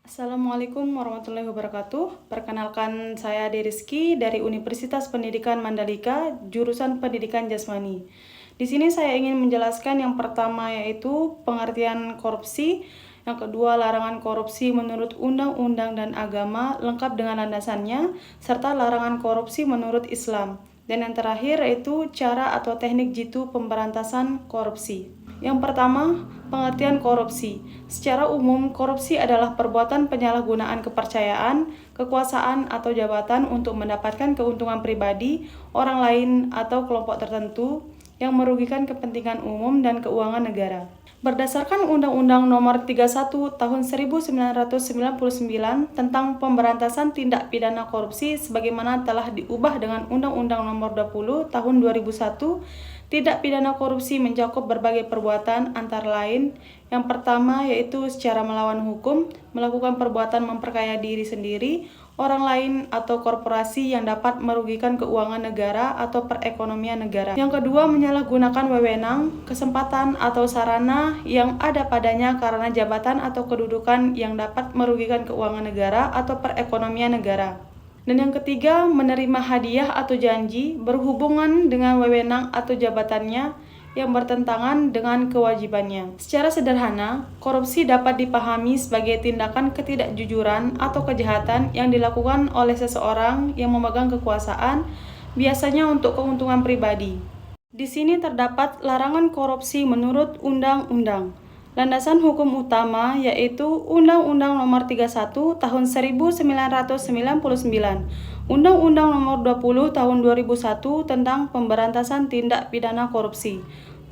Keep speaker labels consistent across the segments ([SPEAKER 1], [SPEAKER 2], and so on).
[SPEAKER 1] Assalamualaikum warahmatullahi wabarakatuh. Perkenalkan, saya Deriski dari Universitas Pendidikan Mandalika, jurusan Pendidikan Jasmani. Di sini saya ingin menjelaskan yang pertama yaitu pengertian korupsi, yang kedua larangan korupsi menurut undang-undang dan agama lengkap dengan landasannya, serta larangan korupsi menurut Islam. Dan yang terakhir yaitu cara atau teknik jitu pemberantasan korupsi. Yang pertama, pengertian korupsi. Secara umum, korupsi adalah perbuatan penyalahgunaan kepercayaan, kekuasaan, atau jabatan untuk mendapatkan keuntungan pribadi, orang lain, atau kelompok tertentu yang merugikan kepentingan umum dan keuangan negara. Berdasarkan Undang-Undang Nomor 31 Tahun 1999 tentang Pemberantasan Tindak Pidana Korupsi sebagaimana telah diubah dengan Undang-Undang Nomor 20 Tahun 2001, tindak pidana korupsi mencakup berbagai perbuatan antara lain yang pertama yaitu secara melawan hukum, melakukan perbuatan memperkaya diri sendiri, orang lain atau korporasi yang dapat merugikan keuangan negara atau perekonomian negara. Yang kedua, menyalahgunakan wewenang, kesempatan atau sarana yang ada padanya karena jabatan atau kedudukan yang dapat merugikan keuangan negara atau perekonomian negara. Dan yang ketiga, menerima hadiah atau janji berhubungan dengan wewenang atau jabatannya yang bertentangan dengan kewajibannya. Secara sederhana, korupsi dapat dipahami sebagai tindakan ketidakjujuran atau kejahatan yang dilakukan oleh seseorang yang memegang kekuasaan, biasanya untuk keuntungan pribadi. Di sini terdapat larangan korupsi menurut undang-undang. Landasan hukum utama yaitu Undang-Undang Nomor 31 Tahun 1999, Undang-Undang Nomor 20 Tahun 2001 tentang Pemberantasan Tindak Pidana Korupsi.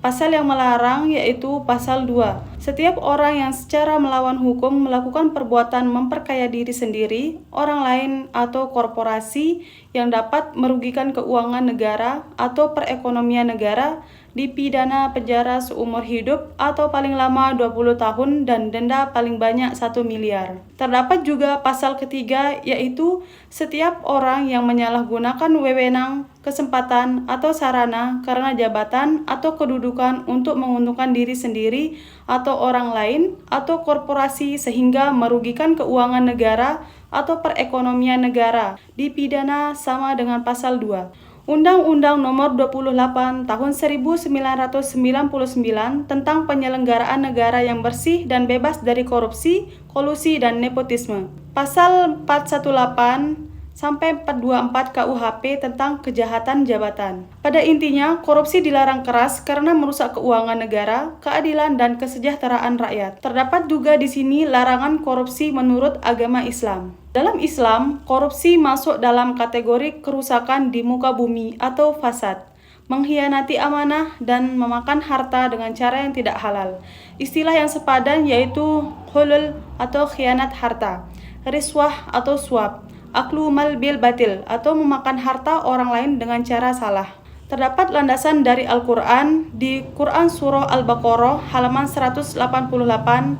[SPEAKER 1] Pasal yang melarang yaitu Pasal 2. Setiap orang yang secara melawan hukum melakukan perbuatan memperkaya diri sendiri, orang lain, atau korporasi yang dapat merugikan keuangan negara atau perekonomian negara dipidana penjara seumur hidup atau paling lama 20 tahun dan denda paling banyak 1 miliar. Terdapat juga pasal ketiga yaitu setiap orang yang menyalahgunakan wewenang, kesempatan, atau sarana karena jabatan atau kedudukan untuk menguntungkan diri sendiri atau orang lain atau korporasi sehingga merugikan keuangan negara atau perekonomian negara dipidana sama dengan pasal 2. Undang-Undang Nomor 28 Tahun 1999 tentang Penyelenggaraan Negara yang Bersih dan Bebas dari Korupsi, Kolusi, dan Nepotisme. Pasal 418 sampai 424 KUHP tentang kejahatan jabatan. Pada intinya, korupsi dilarang keras karena merusak keuangan negara, keadilan, dan kesejahteraan rakyat. Terdapat juga di sini larangan korupsi menurut agama Islam. Dalam Islam, korupsi masuk dalam kategori kerusakan di muka bumi atau fasad, mengkhianati amanah, dan memakan harta dengan cara yang tidak halal. Istilah yang sepadan yaitu hulul atau khianat harta, riswah atau suap, aklu mal bil batil atau memakan harta orang lain dengan cara salah. Terdapat landasan dari Al-Quran di Quran Surah Al-Baqarah halaman 188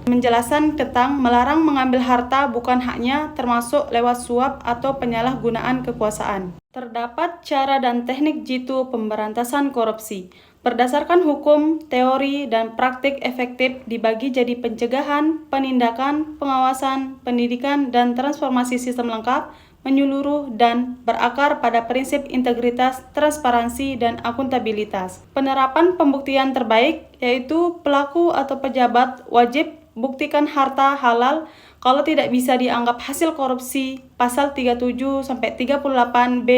[SPEAKER 1] menjelaskan tentang melarang mengambil harta bukan haknya termasuk lewat suap atau penyalahgunaan kekuasaan. Terdapat cara dan teknik jitu pemberantasan korupsi. Berdasarkan hukum, teori, dan praktik efektif dibagi jadi pencegahan, penindakan, pengawasan, pendidikan, dan transformasi sistem lengkap, menyeluruh, dan berakar pada prinsip integritas, transparansi, dan akuntabilitas. Penerapan pembuktian terbaik yaitu pelaku atau pejabat wajib buktikan harta halal kalau tidak bisa dianggap hasil korupsi. Pasal 37-38B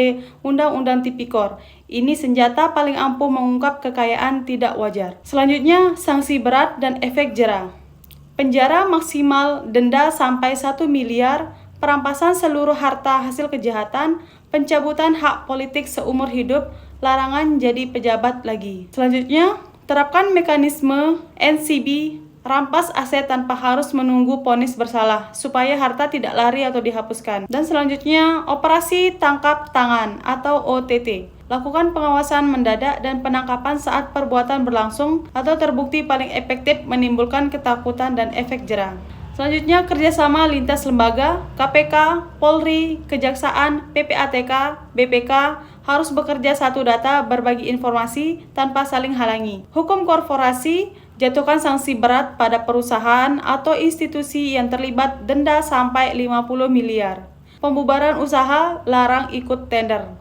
[SPEAKER 1] Undang-Undang Tipikor. Ini senjata paling ampuh mengungkap kekayaan tidak wajar. Selanjutnya, sanksi berat dan efek jera. Penjara maksimal, denda sampai 1 miliar, perampasan seluruh harta hasil kejahatan, pencabutan hak politik seumur hidup, larangan jadi pejabat lagi. Selanjutnya, terapkan mekanisme NCB, rampas aset tanpa harus menunggu vonis bersalah, supaya harta tidak lari atau dihapuskan. Dan selanjutnya, operasi tangkap tangan atau OTT. Lakukan pengawasan mendadak dan penangkapan saat perbuatan berlangsung atau terbukti paling efektif menimbulkan ketakutan dan efek jera. Selanjutnya, kerjasama lintas lembaga, KPK, Polri, Kejaksaan, PPATK, BPK, harus bekerja satu data berbagi informasi tanpa saling halangi. Hukum korporasi, Jatuhkan sanksi berat pada perusahaan atau institusi yang terlibat, denda sampai 50 miliar. Pembubaran usaha, larang ikut tender.